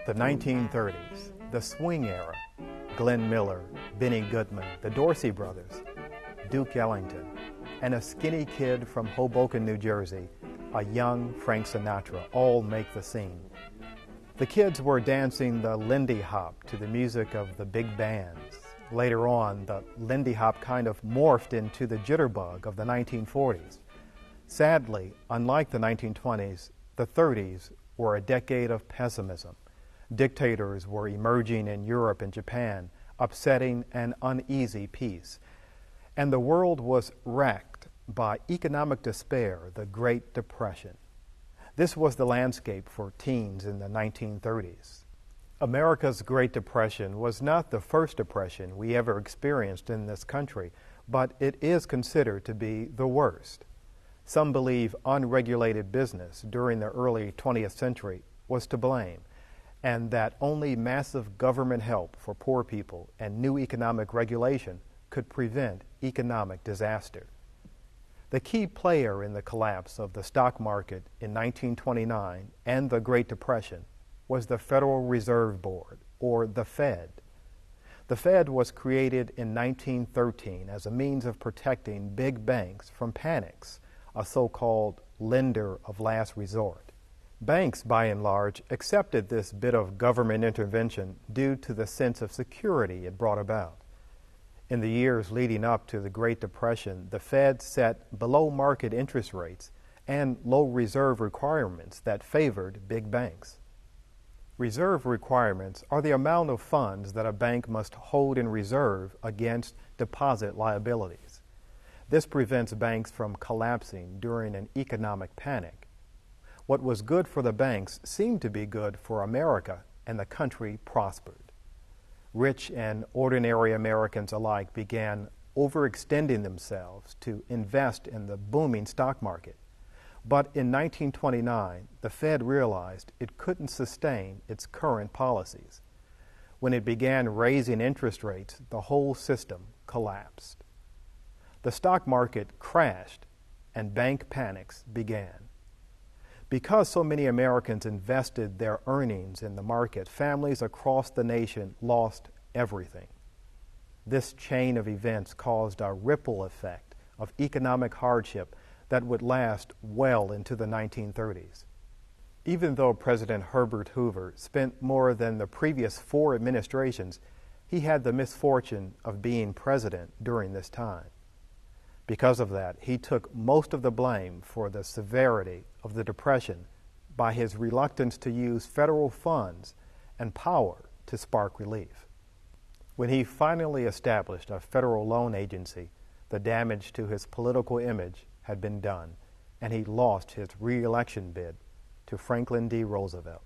The 1930s, the swing era, Glenn Miller, Benny Goodman, the Dorsey brothers, Duke Ellington, and a skinny kid from Hoboken, New Jersey, a young Frank Sinatra, all make the scene. The kids were dancing the Lindy Hop to the music of the big bands. Later on, the Lindy Hop kind of morphed into the jitterbug of the 1940s. Sadly, unlike the 1920s, the 30s were a decade of pessimism. Dictators were emerging in Europe and Japan, upsetting an uneasy peace. And the world was racked by economic despair, the Great Depression. This was the landscape for teens in the 1930s. America's Great Depression was not the first depression we ever experienced in this country, but it is considered to be the worst. Some believe unregulated business during the early 20th century was to blame, and that only massive government help for poor people and new economic regulation could prevent economic disaster. The key player in the collapse of the stock market in 1929 and the Great Depression was the Federal Reserve Board, or the Fed. The Fed was created in 1913 as a means of protecting big banks from panics, a so-called lender of last resort. Banks, by and large, accepted this bit of government intervention due to the sense of security it brought about. In the years leading up to the Great Depression, the Fed set below-market interest rates and low reserve requirements that favored big banks. Reserve requirements are the amount of funds that a bank must hold in reserve against deposit liabilities. This prevents banks from collapsing during an economic panic. What was good for the banks seemed to be good for America, and the country prospered. Rich and ordinary Americans alike began overextending themselves to invest in the booming stock market. But in 1929, the Fed realized it couldn't sustain its current policies. When it began raising interest rates, the whole system collapsed. The stock market crashed and bank panics began. Because so many Americans invested their earnings in the market, families across the nation lost everything. This chain of events caused a ripple effect of economic hardship that would last well into the 1930s. Even though President Herbert Hoover spent more than the previous 4 administrations, he had the misfortune of being president during this time. Because of that, he took most of the blame for the severity of the Depression by his reluctance to use federal funds and power to spark relief. When he finally established a federal loan agency, the damage to his political image had been done, and he lost his re-election bid to Franklin D. Roosevelt.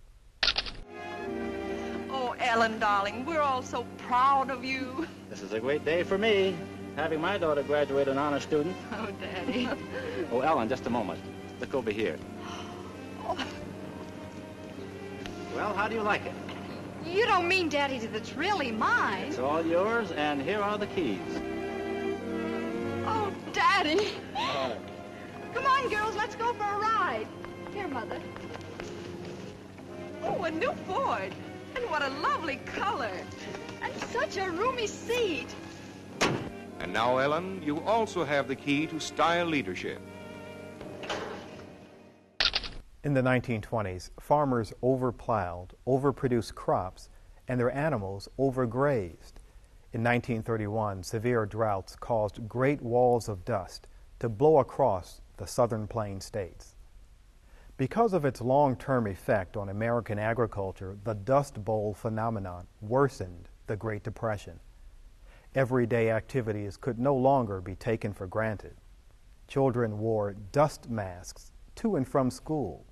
Oh, Ellen, darling, we're all so proud of you. This is a great day for me, having my daughter graduate an honor student. Oh, Daddy. Oh, Ellen, just a moment. Look over here. Oh. Well, how do you like it? You don't mean, Daddy, that it's really mine? It's all yours, and here are the keys. Oh, Daddy. Come on, girls, let's go for a ride. Here, Mother. Oh, a new Ford. And what a lovely color. And such a roomy seat. And now, Ellen, you also have the key to style leadership. In the 1920s, farmers overplowed, overproduced crops, and their animals overgrazed. In 1931, severe droughts caused great walls of dust to blow across the southern plain states. Because of its long-term effect on American agriculture, the Dust Bowl phenomenon worsened the Great Depression. Everyday activities could no longer be taken for granted. Children wore dust masks to and from school.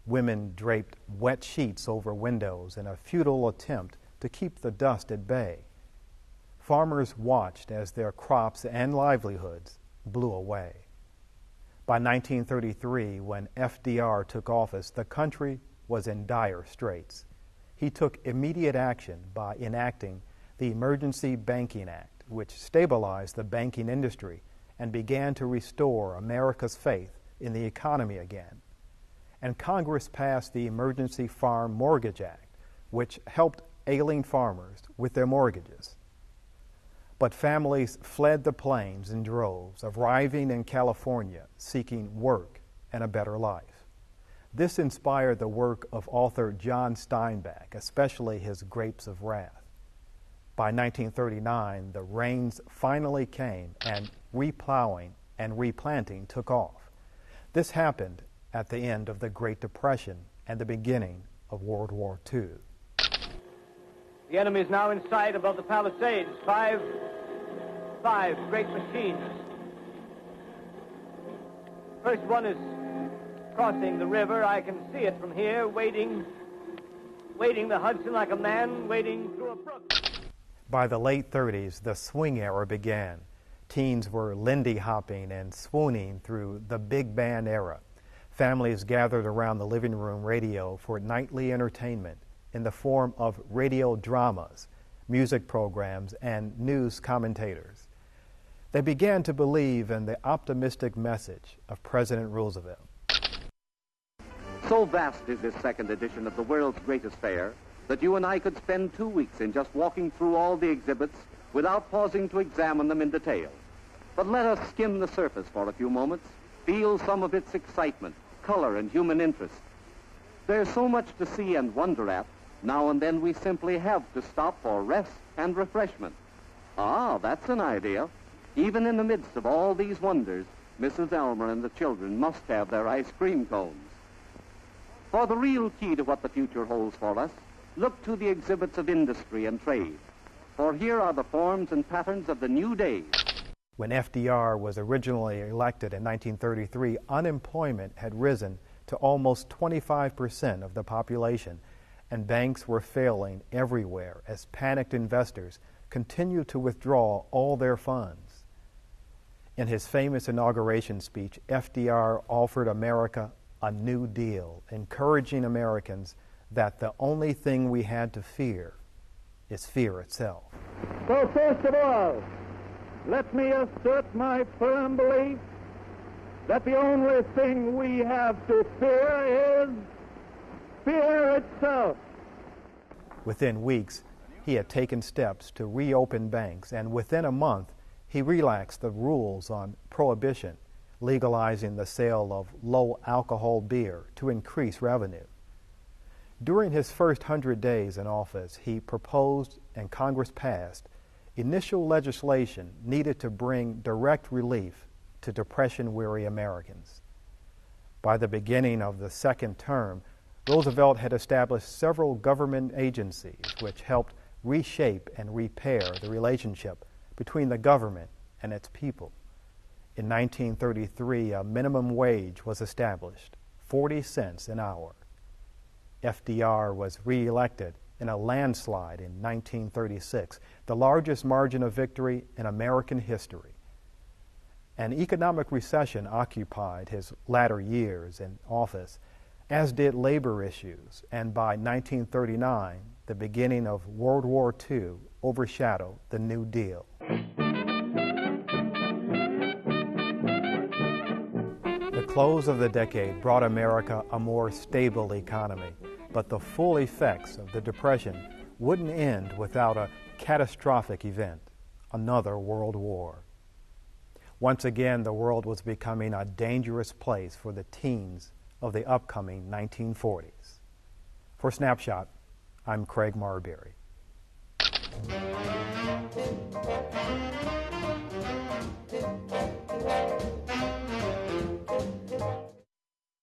Women draped wet sheets over windows in a futile attempt to keep the dust at bay. Farmers watched as their crops and livelihoods blew away. By 1933, when FDR took office, the country was in dire straits. He took immediate action by enacting the Emergency Banking Act, which stabilized the banking industry and began to restore America's faith in the economy again. And Congress passed the Emergency Farm Mortgage Act, which helped ailing farmers with their mortgages. But families fled the plains in droves, arriving in California seeking work and a better life. This inspired the work of author John Steinbeck, especially his Grapes of Wrath. By 1939, the rains finally came and replowing and replanting took off. This happened at the end of the Great Depression and the beginning of World War II. The enemy is now in sight above the Palisades. Five great machines. First one is crossing the river. I can see it from here, wading the Hudson like a man wading through a brook. By the late 30s, the swing era began. Teens were Lindy hopping and swooning through the big band era. Families gathered around the living room radio for nightly entertainment in the form of radio dramas, music programs, and news commentators. They began to believe in the optimistic message of President Roosevelt. So vast is this second edition of the world's greatest fair that you and I could spend 2 weeks in just walking through all the exhibits without pausing to examine them in detail. But let us skim the surface for a few moments, feel some of its excitement, color, and human interest. There's so much to see and wonder at, now and then we simply have to stop for rest and refreshment. Ah, that's an idea. Even in the midst of all these wonders, Mrs. Elmer and the children must have their ice cream cones. For the real key to what the future holds for us, look to the exhibits of industry and trade. For here are the forms and patterns of the new days. When FDR was originally elected in 1933, unemployment had risen to almost 25% of the population, and banks were failing everywhere as panicked investors continued to withdraw all their funds. In his famous inauguration speech, FDR offered America a New Deal, encouraging Americans that the only thing we had to fear is fear itself. So first of all, let me assert my firm belief that the only thing we have to fear is fear itself. Within weeks, he had taken steps to reopen banks, and within a month, he relaxed the rules on prohibition, legalizing the sale of low-alcohol beer to increase revenue. During his first 100 days in office, he proposed and Congress passed initial legislation needed to bring direct relief to depression-weary Americans. By the beginning of the second term, Roosevelt had established several government agencies which helped reshape and repair the relationship between the government and its people. In 1933, a minimum wage was established, 40 cents an hour. FDR was re-elected in a landslide in 1936, the largest margin of victory in American history. An economic recession occupied his latter years in office, as did labor issues, and by 1939, the beginning of World War II overshadowed the New Deal. The close of the decade brought America a more stable economy, but the full effects of the Depression wouldn't end without a catastrophic event, another World War. Once again, the world was becoming a dangerous place for the teens of the upcoming 1940s. For Snapshot, I'm Craig Marbury.